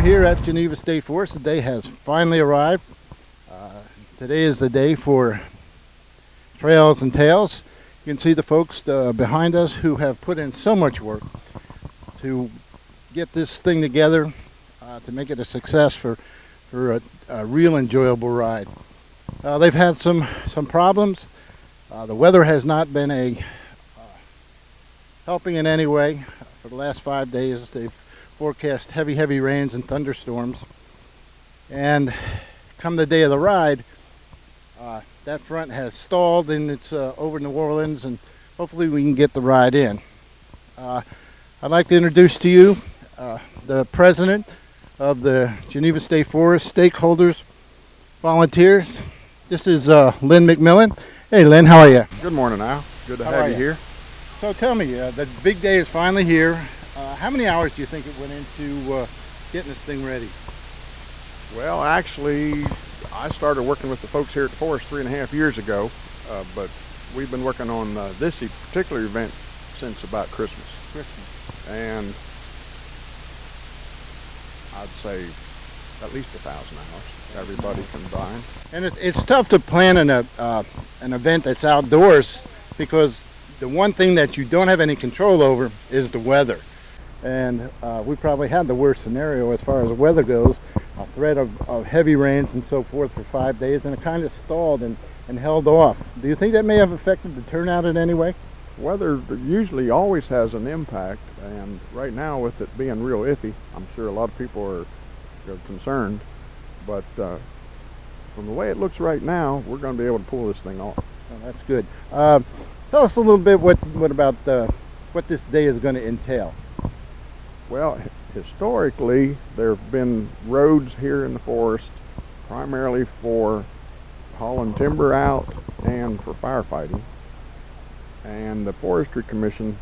We're here at Geneva State Forest. The day has finally arrived. Today is the day for trails and tails. You can see the folks behind us who have put in so much work to get this thing together, to make it a success for a real enjoyable ride. They've had some problems. The weather has not been helping in any way. For the last 5 days, they've forecast heavy rains and thunderstorms. And come the day of the ride, that front has stalled and it's over New Orleans, and hopefully we can get the ride in. I'd like to introduce to you the president of the Geneva State Forest stakeholders, volunteers. This is Lynn McMillan. Hey Lynn, how are you? Good morning, Al. Good to have you here. So tell me, the big day is finally here. How many hours do you think it went into getting this thing ready? Well, actually, I started working with the folks here at the Forest 3.5 years ago, but we've been working on this particular event since about Christmas. And I'd say at least 1,000 hours, everybody combined. And it's tough to plan an event that's outdoors, because the one thing that you don't have any control over is the weather. And we probably had the worst scenario as far as the weather goes, a threat of heavy rains and so forth for 5 days, and it kind of stalled and held off. Do you think that may have affected the turnout in any way? Weather usually always has an impact, and right now with it being real iffy, I'm sure a lot of people are concerned, but from the way it looks right now, we're going to be able to pull this thing off. Oh, that's good. Tell us a little bit what about what this day is going to entail. Well, historically, there have been roads here in the forest primarily for hauling timber out and for firefighting. And the Forestry Commission,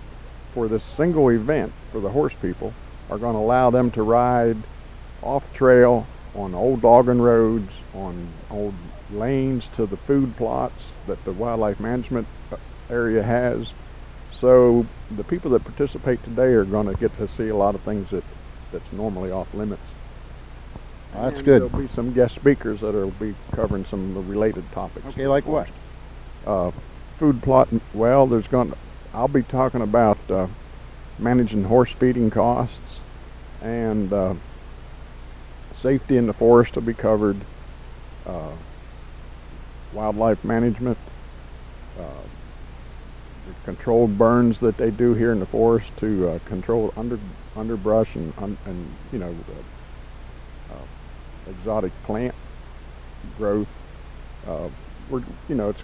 for this single event for the horse people, are going to allow them to ride off trail on old logging roads, on old lanes to the food plots that the wildlife management area has. So the people that participate today are going to get to see a lot of things that's normally off limits. That's good. There'll be some guest speakers that will be covering some of the related topics. Okay, like what? Food plot. Well, I'll be talking about managing horse feeding costs, and safety in the forest will be covered. Wildlife management. The controlled burns that they do here in the forest to control underbrush and exotic plant growth. It's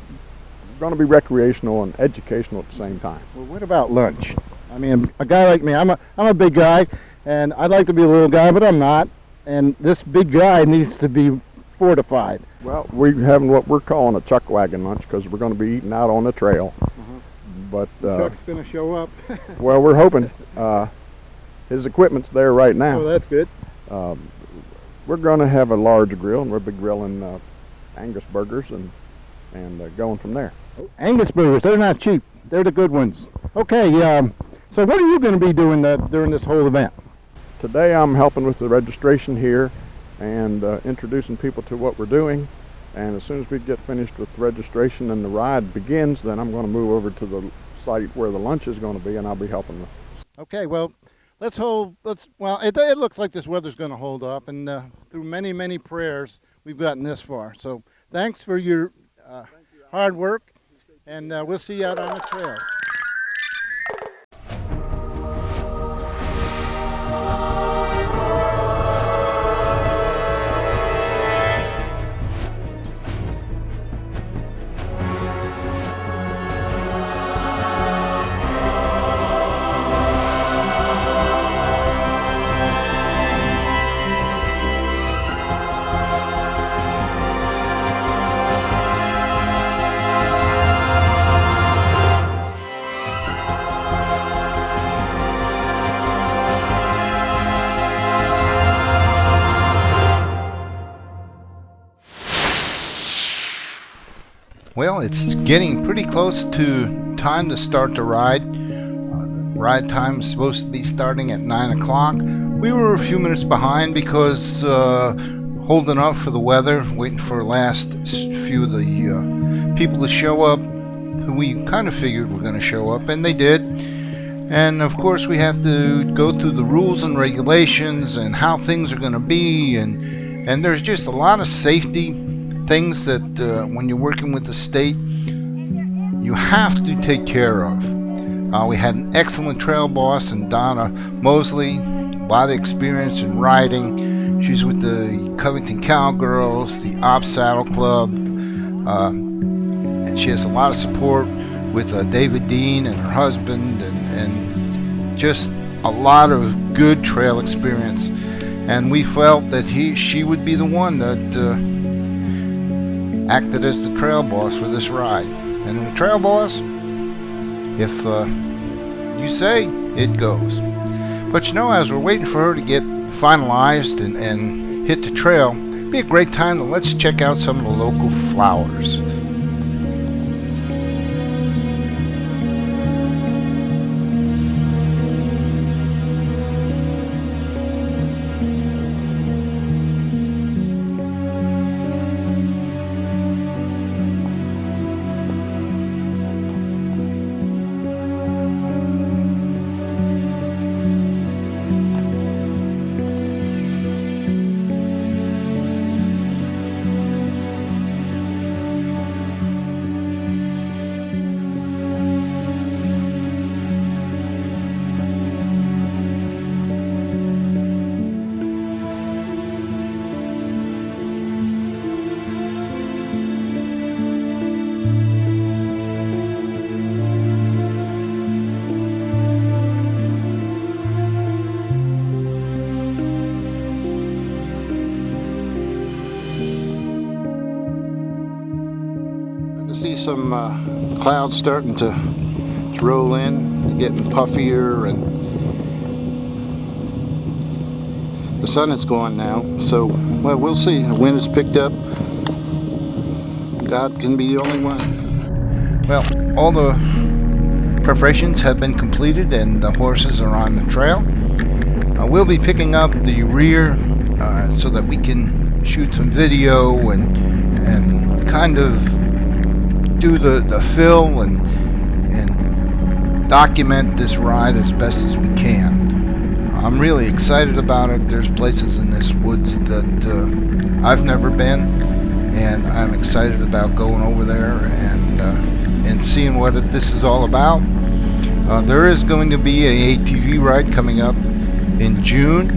going to be recreational and educational at the same time. Well, what about lunch? I mean, a guy like me, I'm a big guy, and I'd like to be a little guy, but I'm not. And this big guy needs to be fortified. Well, we're having what we're calling a chuck wagon lunch, because we're going to be eating out on the trail. But Chuck's going to show up. Well, we're hoping. His equipment's there right now. Oh, that's good. We're going to have a large grill, and we'll be grilling Angus burgers and going from there. Oh, Angus burgers, they're not cheap. They're the good ones. Okay, so what are you going to be doing during this whole event? Today I'm helping with the registration here and introducing people to what we're doing. And as soon as we get finished with registration and the ride begins, then I'm going to move over to the site where the lunch is going to be, and I'll be helping with. Okay, well, it looks like this weather's going to hold up, and through many prayers, we've gotten this far. So thanks for your hard work, and we'll see you out on the trail. Well, it's getting pretty close to time to start the ride. The ride time is supposed to be starting at 9 o'clock. We were a few minutes behind because holding up for the weather, waiting for the last few of the people to show up who we kind of figured were going to show up, and they did. And of course we have to go through the rules and regulations and how things are going to be, and there's just a lot of safety things that when you're working with the state you have to take care of. We had an excellent trail boss in Donna Mosley, a lot of experience in riding. She's with the Covington Cowgirls, the Ops Saddle Club, and she has a lot of support with David Dean and her husband, and just a lot of good trail experience. And we felt that she would be the one that acted as the trail boss for this ride. And the trail boss, if you say, it goes. But you know, as we're waiting for her to get finalized and hit the trail, it'd be a great time to let's check out some of the local flowers. See some clouds starting to roll in, getting puffier, and the sun is going now, so well, we'll see. The wind has picked up. God can be the only one. Well, all the preparations have been completed and the horses are on the trail. We'll be picking up the rear so that we can shoot some video and kind of do the fill and document this ride as best as we can. I'm really excited about it. There's places in this woods that I've never been, and I'm excited about going over there and seeing what this is all about. There is going to be a ATV ride coming up in June.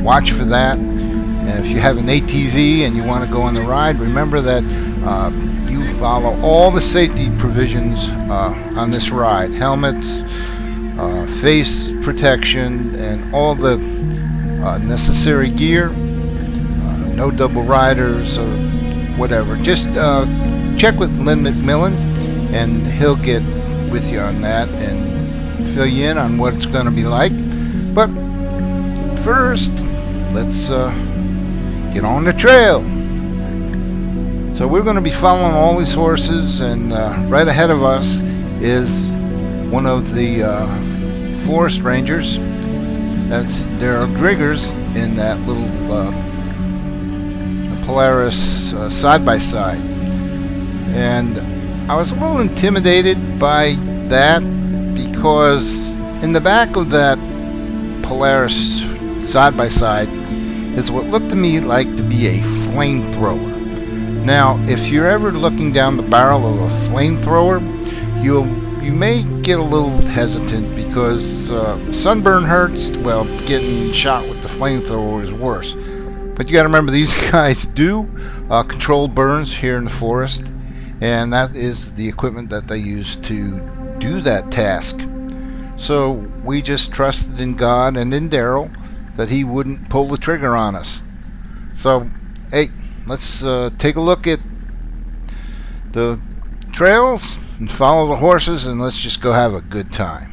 Watch for that. And if you have an ATV and you want to go on the ride, remember that you follow all the safety provisions on this ride. Helmets, face protection, and all the necessary gear. No double riders or whatever. Just check with Lynn McMillan and he'll get with you on that and fill you in on what it's going to be like. But first, let's get on the trail. So we're going to be following all these horses, and right ahead of us is one of the forest rangers. There are Griggers in that little Polaris side-by-side. And I was a little intimidated by that because in the back of that Polaris side-by-side is what looked to me like to be a flamethrower. Now, if you're ever looking down the barrel of a flamethrower, you may get a little hesitant because sunburn hurts. Well, getting shot with the flamethrower is worse. But you got to remember, these guys do controlled burns here in the forest, and that is the equipment that they use to do that task. So we just trusted in God and in Daryl that he wouldn't pull the trigger on us. So, hey, let's take a look at the trails and follow the horses, and let's just go have a good time.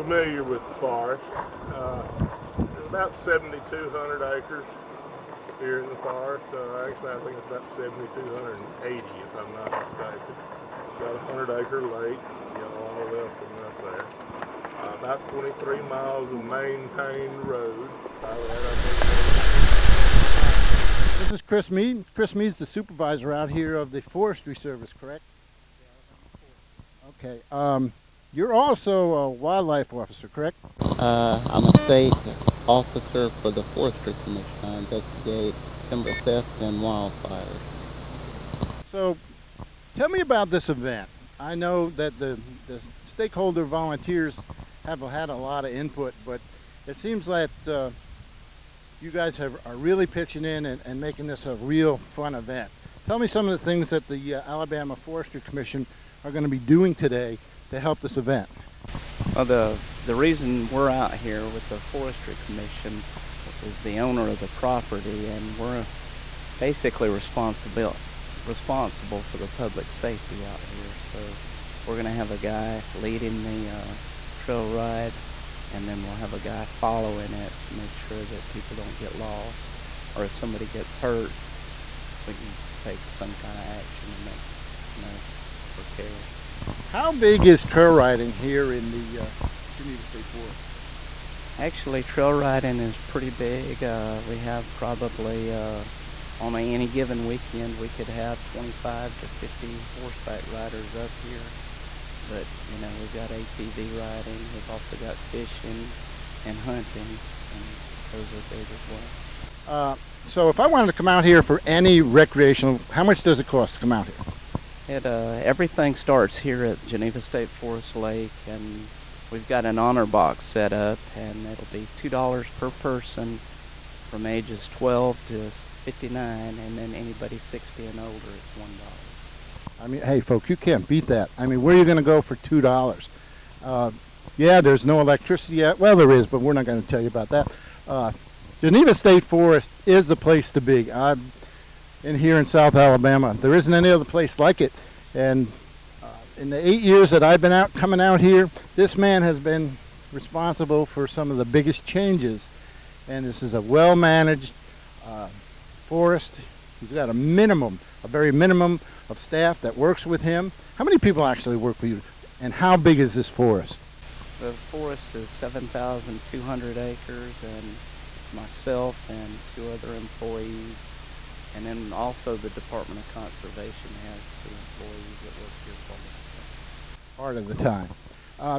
familiar with the forest. There's about 7,200 acres here in the forest. Actually, I think it's about 7,280 if I'm not mistaken. Got a 100-acre lake, all the way up from up there. About 23 miles of maintained road. This is Chris Mead. Chris Mead's the supervisor out here of the Forestry Service, correct? Okay. You're also a wildlife officer, correct? I'm a state officer for the Forestry Commission. I investigate timber theft and wildfires. So, tell me about this event. I know that the stakeholder volunteers have had a lot of input, but it seems that you guys are really pitching in and making this a real fun event. Tell me some of the things that the Alabama Forestry Commission are going to be doing today to help this event. Well, the reason we're out here with the Forestry Commission is the owner of the property, and we're basically responsible for the public safety out here. So we're going to have a guy leading the trail ride, and then we'll have a guy following it to make sure that people don't get lost, or if somebody gets hurt, we can take some kind of action and make repair. How big is trail riding here in the Geneva State Forest? Actually, trail riding is pretty big. We have probably on any given weekend we could have 25 to 50 horseback riders up here. But we've got ATV riding. We've also got fishing and hunting, and those are big as well. So if I wanted to come out here for any recreational, how much does it cost to come out here? Everything starts here at Geneva State Forest Lake, and we've got an honor box set up, and it'll be $2 per person from ages 12 to 59, and then anybody 60 and older is $1. I mean, hey, folks, you can't beat that. I mean, where are you going to go for $2? Yeah, there's no electricity yet. Well, there is, but we're not going to tell you about that. Geneva State Forest is the place to be. I'm in here in South Alabama. There isn't any other place like it. And in the 8 years that I've been coming out here, this man has been responsible for some of the biggest changes. And this is a well-managed forest. He's got a very minimum of staff that works with him. How many people actually work with you? And how big is this forest? The forest is 7,200 acres, and myself and 2 other employees, and then also the Department of Conservation has 2 employees that work here for Part of the time.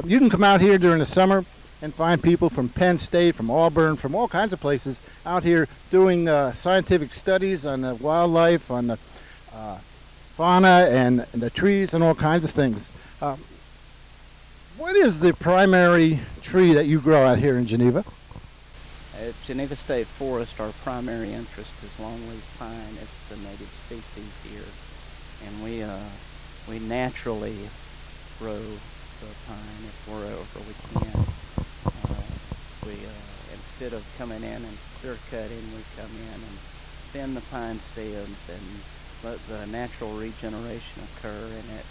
You can come out here during the summer and find people from Penn State, from Auburn, from all kinds of places out here doing scientific studies on the wildlife, on the fauna and the trees and all kinds of things. What is the primary tree that you grow out here in Geneva? At Geneva State Forest, our primary interest is longleaf pine. It's the native species here, and we naturally grow the pine if wherever we can. Instead of coming in and clear cutting, we come in and thin the pine stems and let the natural regeneration occur. And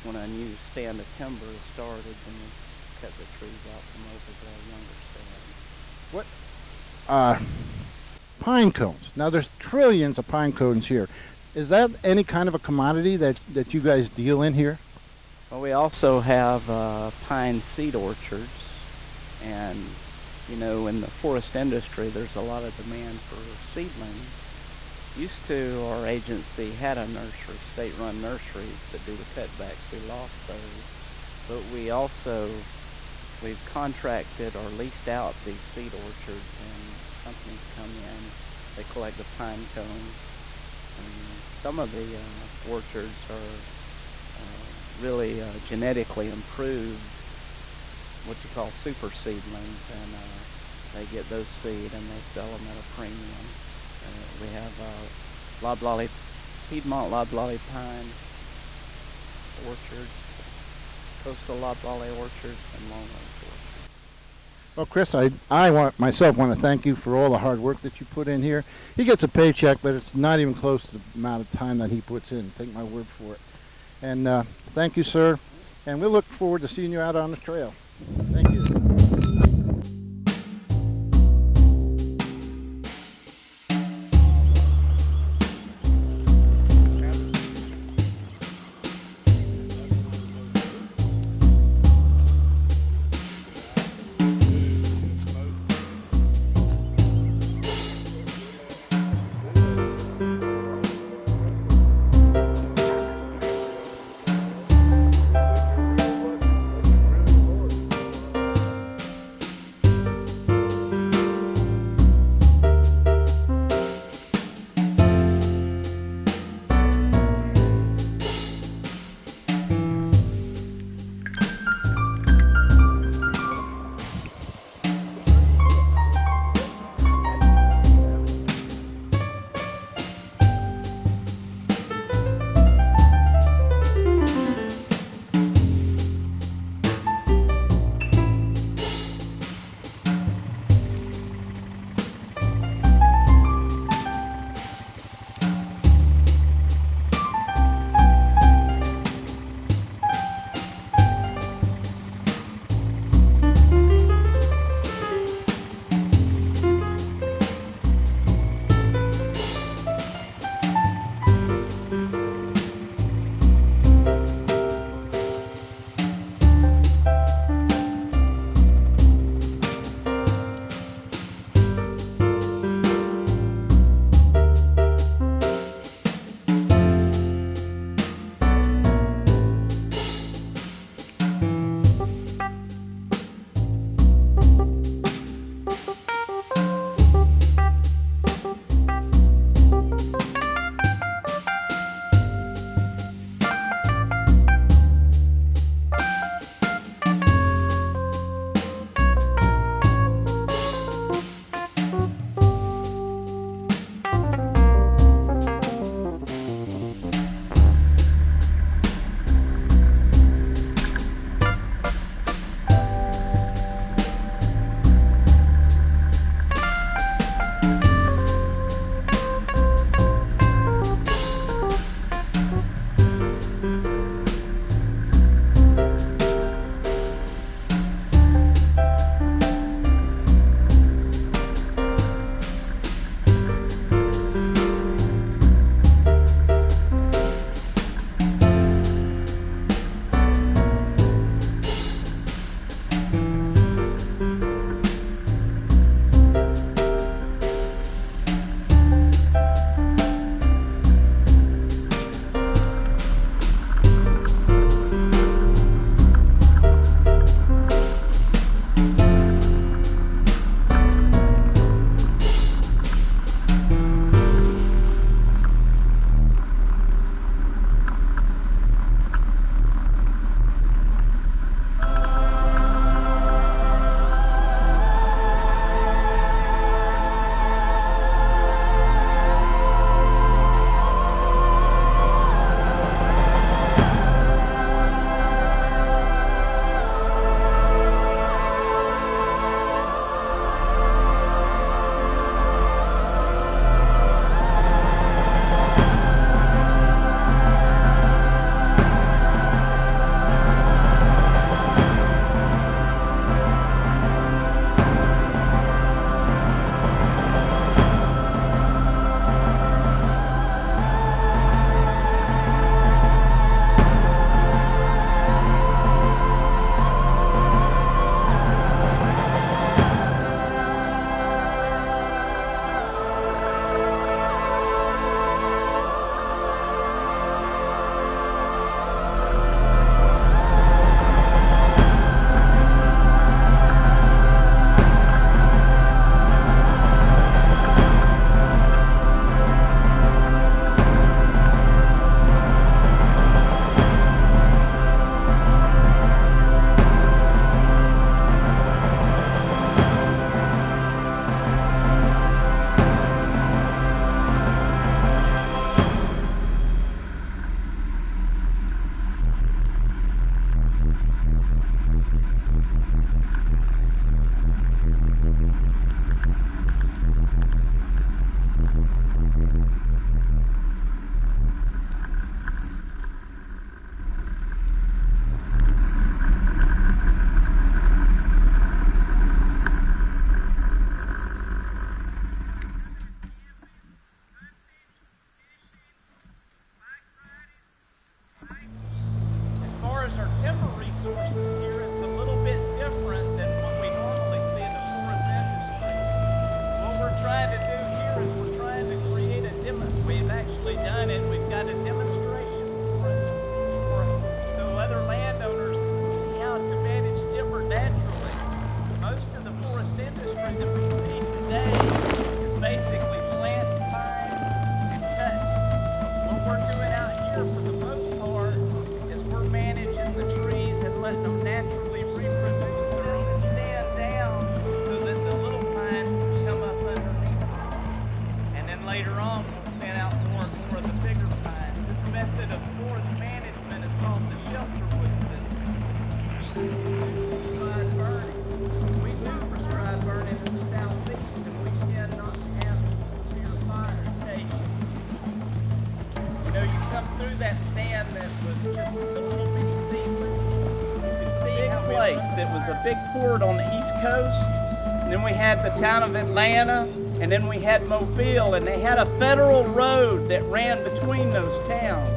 when a new stand of timber is started, then we cut the trees out from over the younger stands. What? Pine cones. Now there's trillions of pine cones here. Is that any kind of a commodity that you guys deal in here? Well, we also have pine seed orchards, and in the forest industry, there's a lot of demand for seedlings. Used to, our agency had a nursery, state-run nurseries, but due to cutbacks, we lost those. But we've contracted or leased out these seed orchards, and companies come in, they collect the pine cones. And some of the orchards are really genetically improved, what you call super seedlings, and they get those seed and they sell them at a premium. We have Piedmont loblolly pine orchards, coastal loblolly orchards, and longleaf orchards. Well, Chris, I want to thank you for all the hard work that you put in here. He gets a paycheck, but it's not even close to the amount of time that he puts in. Take my word for it. And thank you, sir. And we'll look forward to seeing you out on the trail. Thank you. later on we'll plant out more and more of the bigger pines. This method of forest management is called the shelterwood system. Prescribed burning. We do prescribed burning in the southeast, and we tend not to have severe fire stations. You know, you come through that stand that was just a little bitty seedling. You can see how place. It was a big port on the East Coast. And then we had the town of Atlanta, and then we had Mobile, and they had a federal road that ran between those towns.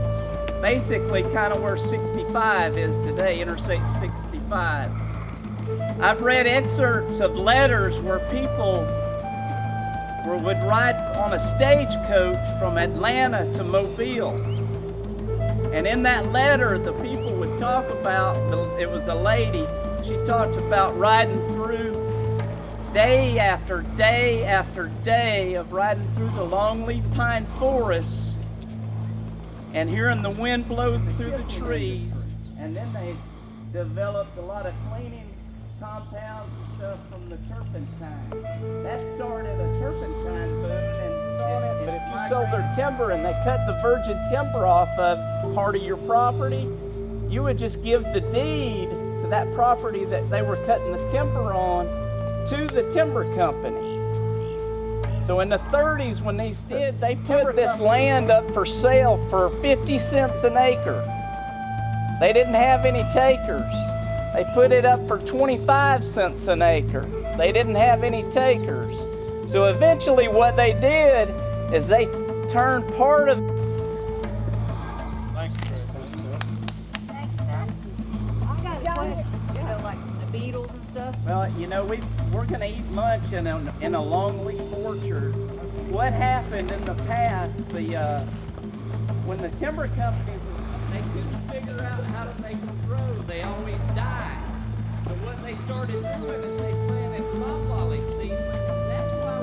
Basically kind of where 65 is today, Interstate 65. I've read excerpts of letters where people would ride on a stagecoach from Atlanta to Mobile. And in that letter, the people would talk about, it was a lady, she talked about riding through day after day after day of riding through the longleaf pine forests and hearing the wind blow through the trees. And then they developed a lot of cleaning compounds and stuff from the turpentine. That started a turpentine boom, but if you sold their timber and they cut the virgin timber off of part of your property, you would just give the deed to that property that they were cutting the timber on to the timber company. So in the 30s when they did, they put this land up for sale for 50 cents an acre. They didn't have any takers. They put it up for 25 cents an acre. They didn't have any takers. So eventually what they did is they turned part of Well, you know, we're going to eat lunch in a longleaf orchard. What happened in the past, when the timber companies, they couldn't figure out how to make them grow. They always died. So what they started doing is they planted loblolly seedlings. That's why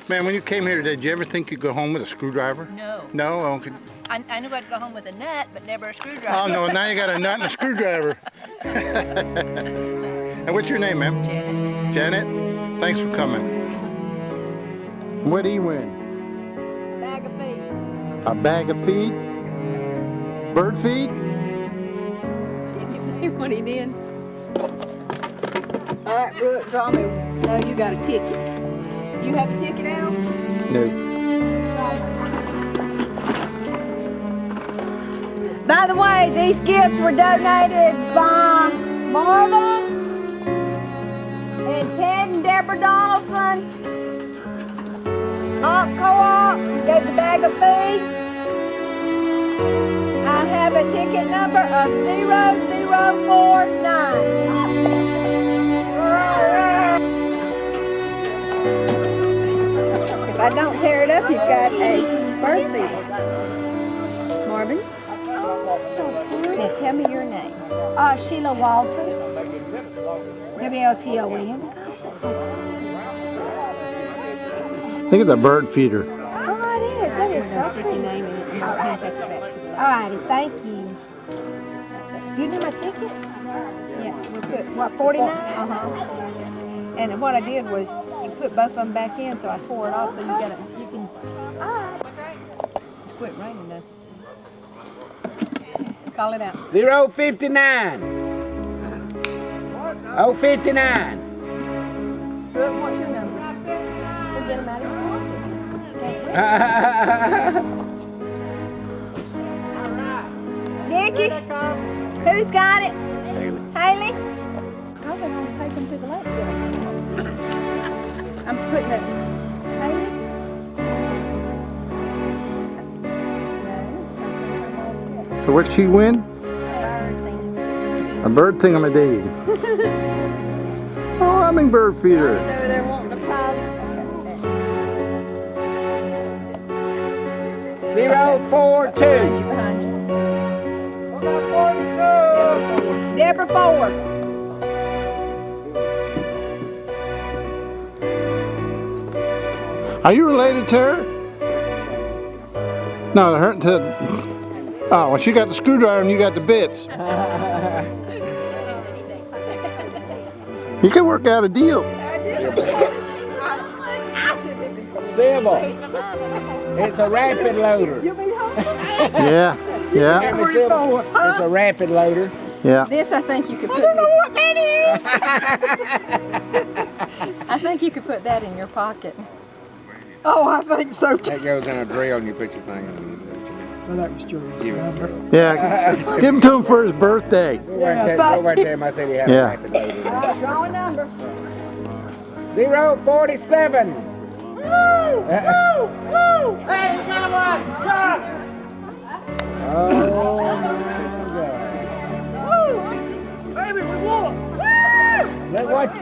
Man, when you came here today, did you ever think you'd go home with a screwdriver? No. No? Okay. I knew I'd go home with a nut, but never a screwdriver. Oh no, now you got a nut and a screwdriver. And what's your name, ma'am? Janet. Janet? Thanks for coming. What do you win? A bag of feed. A bag of feed? Bird feed? Did you see what he did? All right, Brooke, draw me. No, you got a ticket. You have a ticket out? No. By the way, these gifts were donated by Marvin and Ted and Deborah Donaldson. Co-op gave the bag of feed. I have a ticket number of 0049. If I don't tear it up, you've got a bird feeder. Marvin's. Now tell me your name. Sheila Walton. WLTON. Gosh, that's so cool. Think of the bird feeder. Oh, it is. That is so Stick your cool. name in it and I'll take it back to you. Alrighty, thank you. You need my ticket? Yeah, we'll put, what, 49? Uh-huh. And what I did was, you put both of them back in, so I tore it off, so you got it, you can... It's quit raining though. Call it out. 059. 059. Brooke, what's your number? We'll get them out of your Nikki, who's got it? Haley? I was going to take them to the lake. I'm putting it. Haley? So what'd she win? A bird thingamadee. Oh, hummingbird feeder. Over there wanting a pile. 042. Behind you. Deborah Ford. Are you related to her? No, to her. Oh, well, she got the screwdriver and you got the bits. You can work out a deal. Sybil. It's a rapid loader. Yeah, yeah, It's a rapid loader. yeah. This I think you could put. I don't know what that is. I think you could put that in your pocket. Oh, I think so too. That goes in a drill and you put your finger in it. Well, that was George. Give it to Yeah, give him to him for his birthday. Go right there in my city. Have Yeah. a rapid loader. Draw a number. 047. Hey, come on, come! Oh my Baby, we won! God.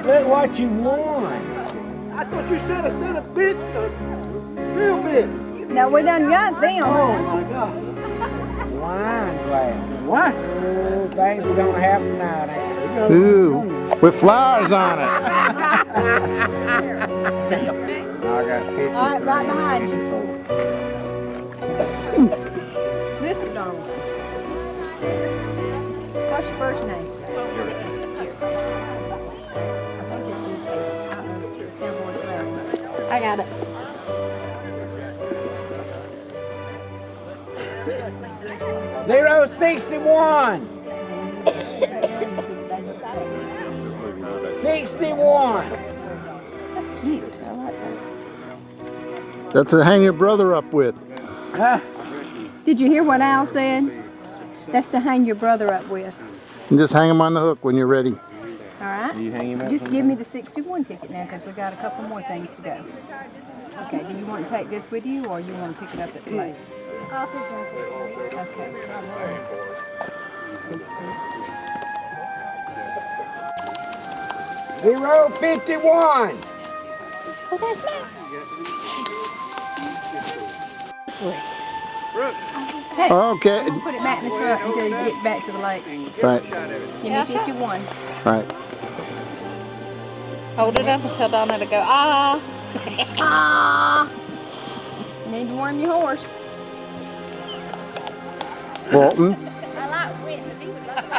Look what you won. I thought you said I said a bit, real bit. No, we done got them. Oh my God! Wine glass. What? Oh, things we don't have tonight. Ain't Ooh, with flowers on it. I got 50. All right, right behind you. Mr. Donaldson. What's your first name? I think it is I got it. 061. 61. That's cute. I like that. That's to hang your brother up with. Did you hear what Al said? That's to hang your brother up with. And just hang him on the hook when you're ready. All right? You hang him up Just give me the 61 ticket now because we got a couple more things to go. Okay, do you want to take this with you or you want to pick it up at the lake? Okay. 051. Oh, that's mine. Hey, Okay, I'm gonna put it back in the truck until you get back to the lake. right, Give me 51. right. Hold it up and tell Donna to go, ah. You need to warm your horse. Walton. I like Whitney. He would love it.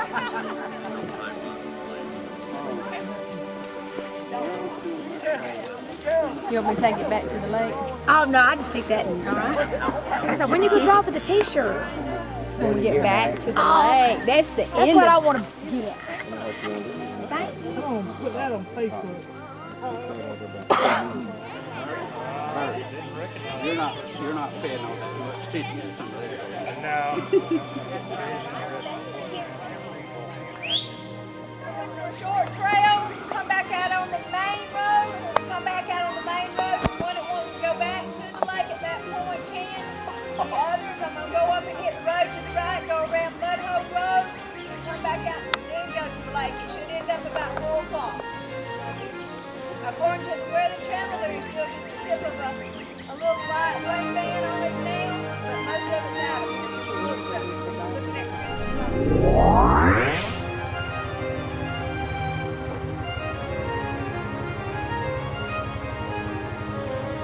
You want me to take it back to the lake? Oh no, I just stick that in the sun. I said, when you go draw for the t-shirt? When we get back to the lake. That's the That's end what I of want to get. Come on, put that on Facebook. You're not paying all that much attention to some of that. No. short trail, come back out on the main road. Come back out on the main road. The one that wants to go back to the lake at that point can. The others, I'm going to go up and hit the road to the right, go around Mud Hole Road, and come back out and then go to the lake. It should end up about 4 o'clock. According to the Weather Channel, there is still just the tip of a little light rain band on it now, but most of it's out of it. Looking at Christmas.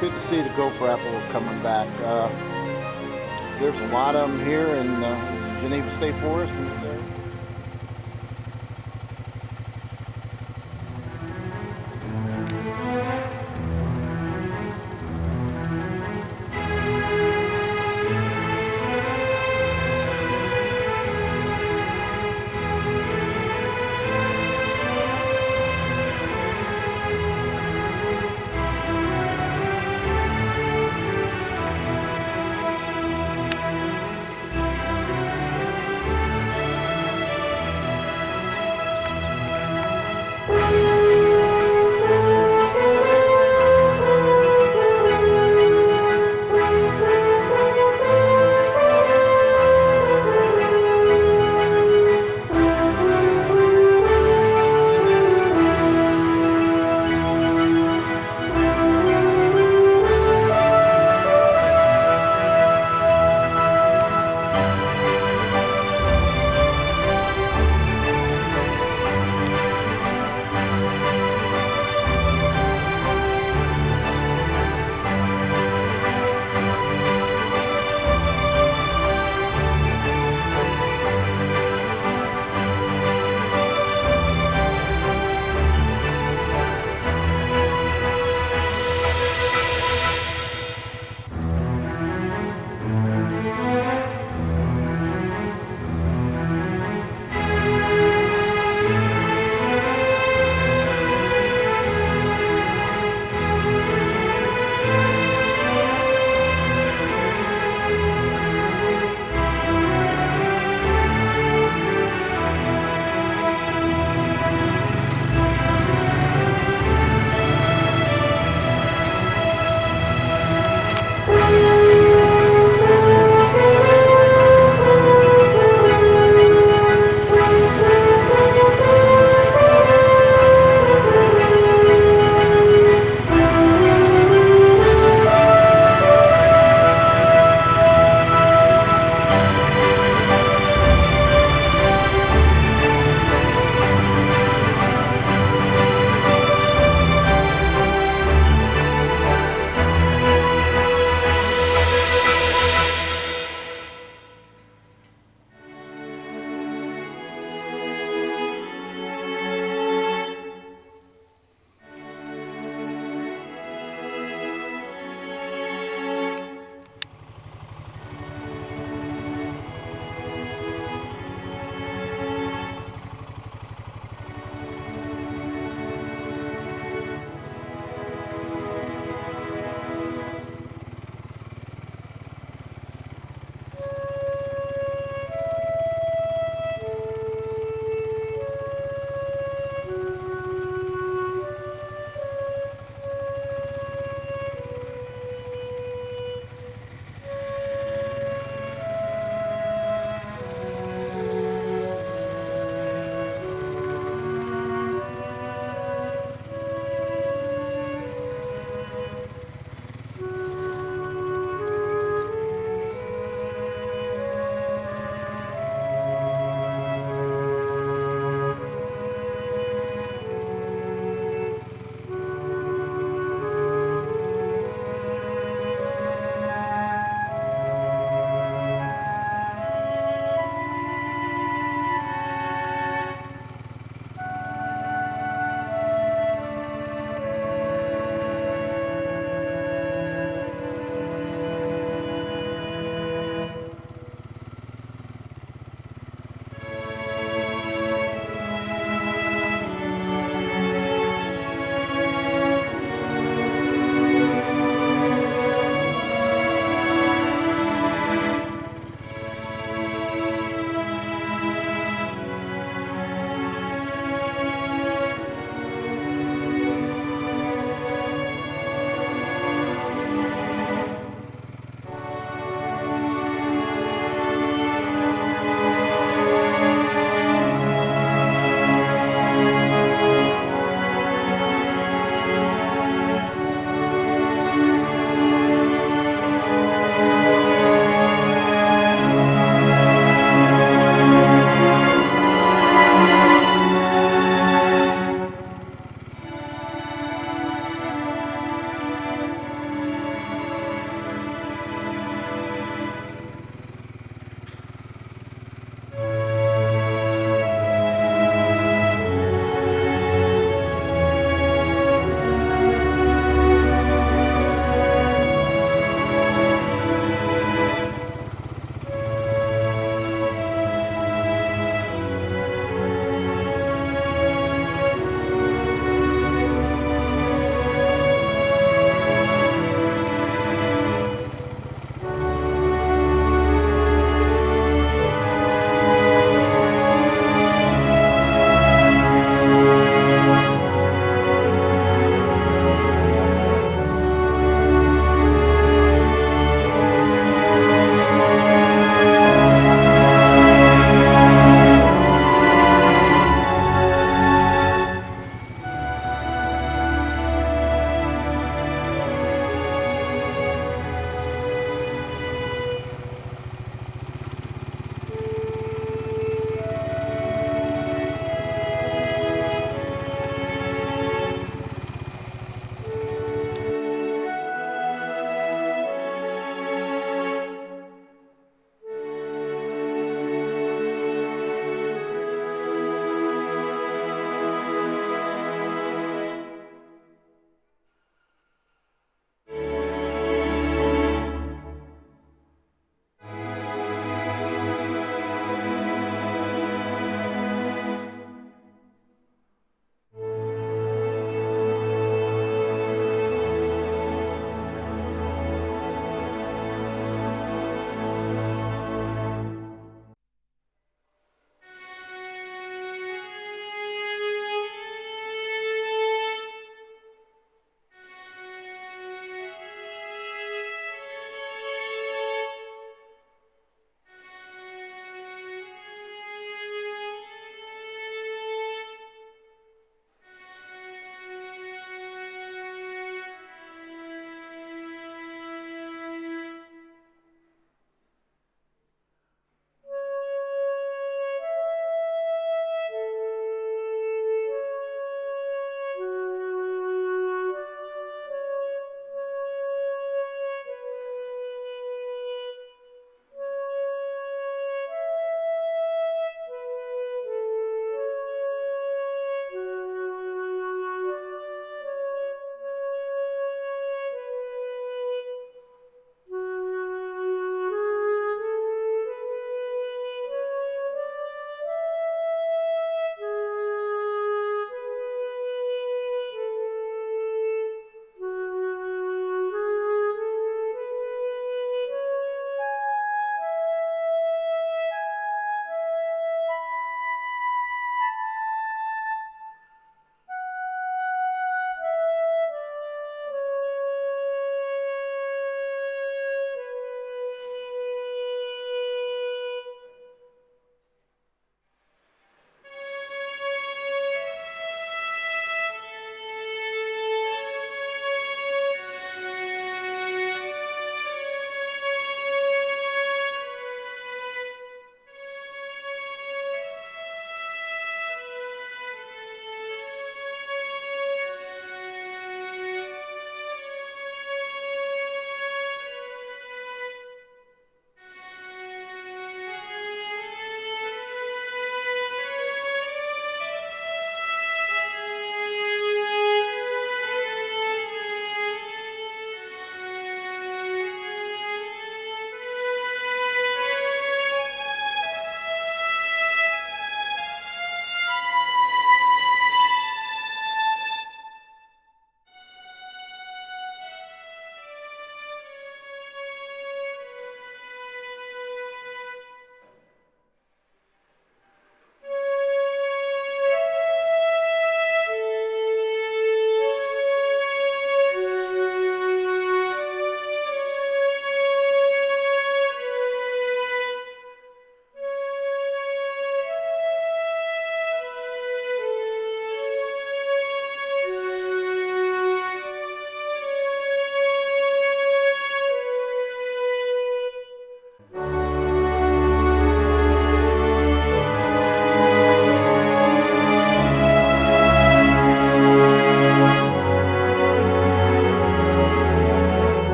Good to see the gopher apple coming back. There's a lot of them here in Geneva State Forest in this area.